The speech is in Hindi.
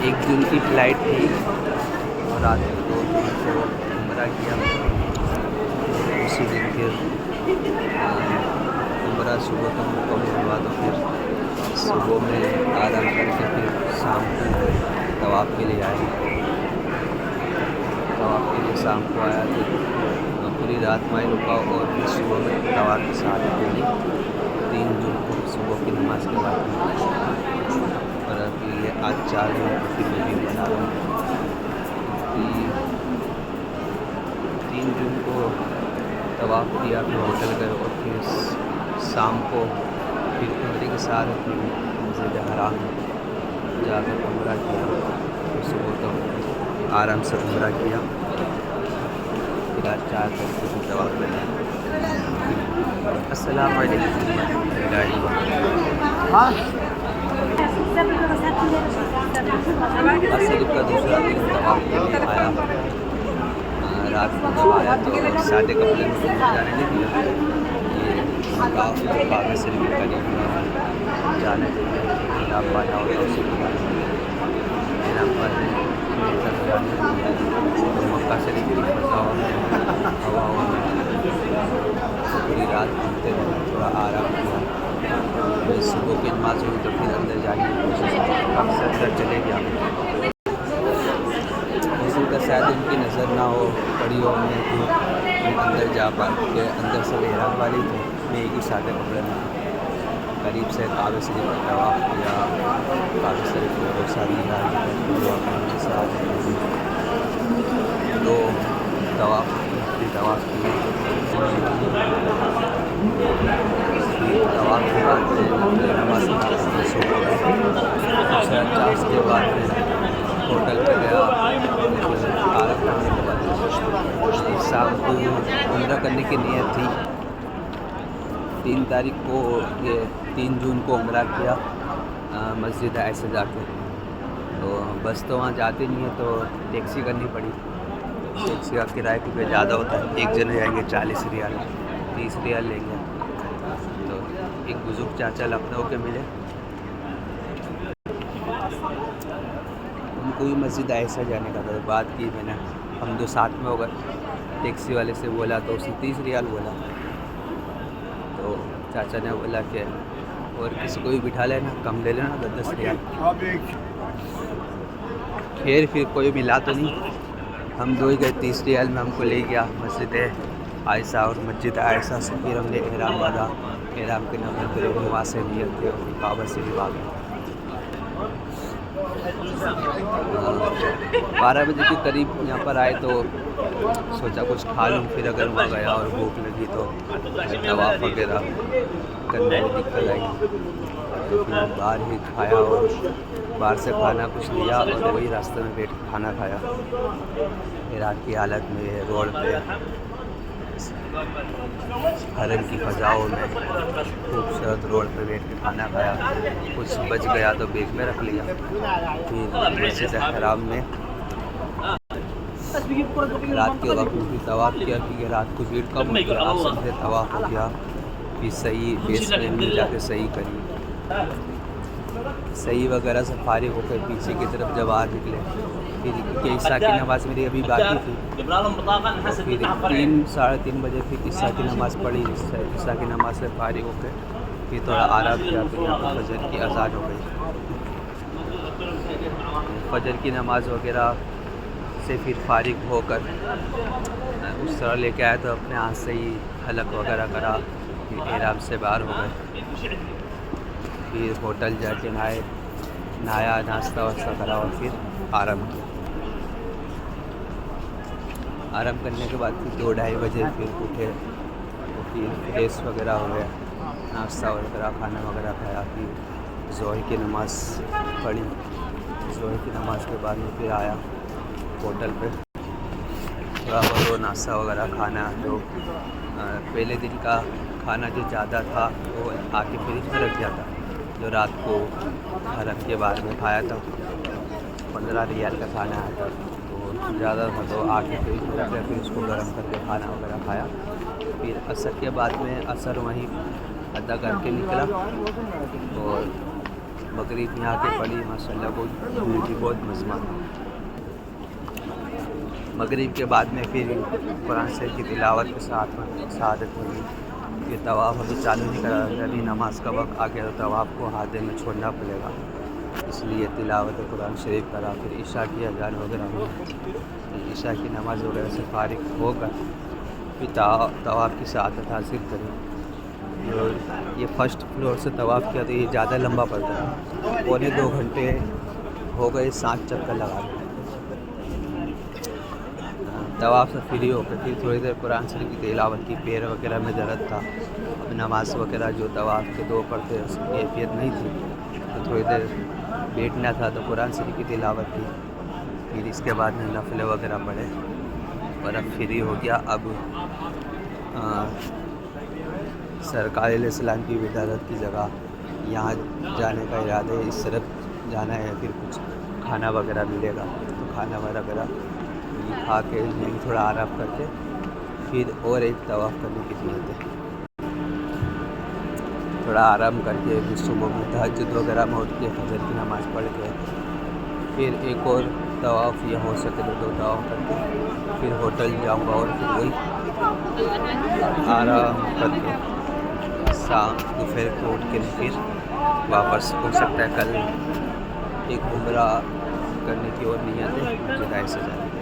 1 जून की फ़्लाइट थी और रात को 2 जून को उम्रा किया। उसी दिन फिर उम्रा सुबह तक मुकम्मल हुआ, तो फिर सुबह में आराम करके फिर शाम को तवाफ़ के लिए आए। तवाफ़ के लिए शाम को आया तो पूरी रात में रुका और फिर सुबह में तवाफ़ की सारी पढ़ी 3 जून को सुबह की नमाज के बाद। और अभी ये आज 4 जून को फिर मैं भी बना रहा हूँ। 3 जून को तवाफ़ किया, फिर होटल गए और फिर शाम को फिर उम्रे के साथ मस्जिद हराम जाकर उम्रा किया। तो सुबह तो आराम से उम्रा किया, फिर आज 4 तारीख को फिर तवाफ़ करना। अस्सलाम वालेकुम। हाँ, शरीफ का दूसरा दिन तवाफ़ के लिए आया। रात को जब आया तो सादे कपड़े में तो जाने नहीं दिया। ये काबा शरीफ के करीब जाने देते आप पाना होता है उसी के मक्का शरीफ की फसाओं में हवाओं में पूरी रात घूमते रहे, थोड़ा आराम किया। सुबह की नमाज हुई तो फिर अंदर जाने की कोशिश की, अंदर चले गया। किसी का शायद उनकी नज़र ना हो पड़ी हो, मैं अंदर जा पा के अंदर सब एहराम वाली थे। मैं एक ही सादे कपड़े में करीब से काबा शरीफ का तवाफ़ किया, काबा शरीफ में रोज़ा दिया, दो तवाफ़ तवाफ़ किए। तवाफ़ के बाद नमाज के बाद होटल पे गया। आराम करने के बाद शाम को उम्रा करने की नीयत थी। 3 तारीख को ये 3 जून को उम्रा किया मस्जिद ऐसे जाके। तो बस तो वहाँ जाते नहीं है तो टैक्सी करनी पड़ी। टैक्सी का किराया क्योंकि ज़्यादा होता है, एक जने जाएंगे 40 रियाल, 30 रियाल लेंगे। तो एक बुजुर्ग चाचा लखनऊ के मिले, उनको भी मस्जिद ऐसा जाने का था। तो बात की मैंने, हम दो साथ में हो गए। टैक्सी वाले से बोला तो उसने 30 रियाल बोला। तो चाचा ने बोला कि और किसी को भी बिठा लेना, कम ले लेना 10 रियाल। खैर फिर कोई मिला तो नहीं, हम दो ही गए। 30 रियाल में हमको ले गया मस्जिद आयशा, और मस्जिद आयशा से फिर हमने एहराम बांधा। एहराम के नंबर फिर वहाँ से नियत थे काबा शरीफ आ गए। 12 बजे के करीब यहाँ पर आए तो सोचा कुछ खा लूँ, फिर अगर वहाँ गया और भूख लगी तो तवाफ़ वगैरह करने में दिक्कत आई। तो फिर बाहर ही खाया और बाहर से खाना कुछ लिया और वही रास्ते में बैठ के खाना खाया। रात की हालत में रोड पे हरम की फ़ज़ाओं में खूबसूरत रोड पे बैठ के खाना खाया। कुछ बच गया तो बैग में रख लिया। फिर मस्जिद हराम में रात के वक्त भी तवाफ़ किया क्योंकि रात को भीड़ कम होती है। आप समझे तवाफ़ हो गया, फिर सही बेसमेंट में जाके सही करी, सही वगैरह से फारिग होकर पीछे की तरफ जब आ निकले। फिर ईशा की नमाज़ मेरी अभी बाकी थी, तो फिर 3 साढ़े 3 बजे फिर ईशा की नमाज़ पढ़ी। ईशा की नमाज़ से फारिग होकर फिर थोड़ा आराम किया। तो यहाँ पर फजर की अज़ान हो गई। फजर की नमाज़ वगैरह से फिर फारिग होकर उस तरह लेके आया तो अपने हाथ से ही हलक वगैरह करा, फिर एहराम से बाहर हो गए। फिर होटल जाके नहाया, नाश्ता वास्ता करा और फिर आराम किया। आराम करने के बाद फिर 2-2:30 बजे फिर उठे तो फिर फ्रेश वगैरह हो गया, नाश्ता वगैरह खाना वगैरह खाया। फिर ज़ोहर की नमाज़ पढ़ी। ज़ोहर की नमाज़ के बाद में फिर आया होटल पे, थोड़ा बहुत नाश्ता वगैरह खाना। जो पहले दिन का खाना जो ज़्यादा था वो आके फ्रिज में रख दिया था, जो रात को हरम के बाद में खाया था। 15 रियाल का खाना आया था तो ज़्यादा था, तो आके फ्रिज में रख दिया। फिर उसको गर्म करके खाना वगैरह खाया। फिर असर के बाद में असर वहीं अदा करके निकला और मगरिब यहाँ के पढ़ी माशाल्लाह, बहुत भीड़ थी, बहुत मजमा। मगरिब के बाद में फिर कुरान शरीफ की तिलावत के साथ शहादत होगी। ये तवाफ़ अभी चालू नहीं करा, अभी नमाज का वक्त आ गया तो तवाफ़ को हाथे में छोड़ना पड़ेगा, इसलिए तिलावत कुरान शरीफ करा। फिर ईशा की अजान वगैरह हुई, ईशा की नमाज़ वगैरह से फारिग होकर फिर तवाफ़ की शहादत हासिल करी। और ये फर्स्ट फ्लोर से तवाफ़ किया तो ये ज़्यादा लंबा पड़ता है, पौने 2 घंटे हो गए, 7 चक्कर लगा रहे। तवाफ़ से फ्री होकर फिर थोड़ी देर कुरान शरीफ की तिलावत की। पैर वगैरह में दर्द था, अब नमाज वगैरह जो तवाफ़ के 2 पढ़ते उसकी कैफियत नहीं थी, तो थोड़ी देर बैठना था तो कुरान शरीफ की तिलावत की। फिर इसके बाद में नफले वगैरह पढ़े और अब फ्री हो गया। अब सरकार अलैहिस्सलाम की विदारत की जगह यहाँ जाने का इरादा है, इस तरफ जाना है। फिर कुछ खाना वगैरह मिलेगा तो खाना वगैरह खा के यहीं थोड़ा आराम करके फिर और एक तवाफ़ करने की ज़रूरत है। थोड़ा आराम करके फिर सुबह में तहज्जुद वगैरह में उठ के फजर की नमाज़ पढ़ के फिर एक और तवाफ़ या हो सके तो 2 तवाफ़ करके फिर होटल जाऊंगा और फिर वही आराम करके शाम दोपहर को उठ के फिर वापस हो सकता है कल एक उम्रा करने की और नियत है जुलाई से जाए।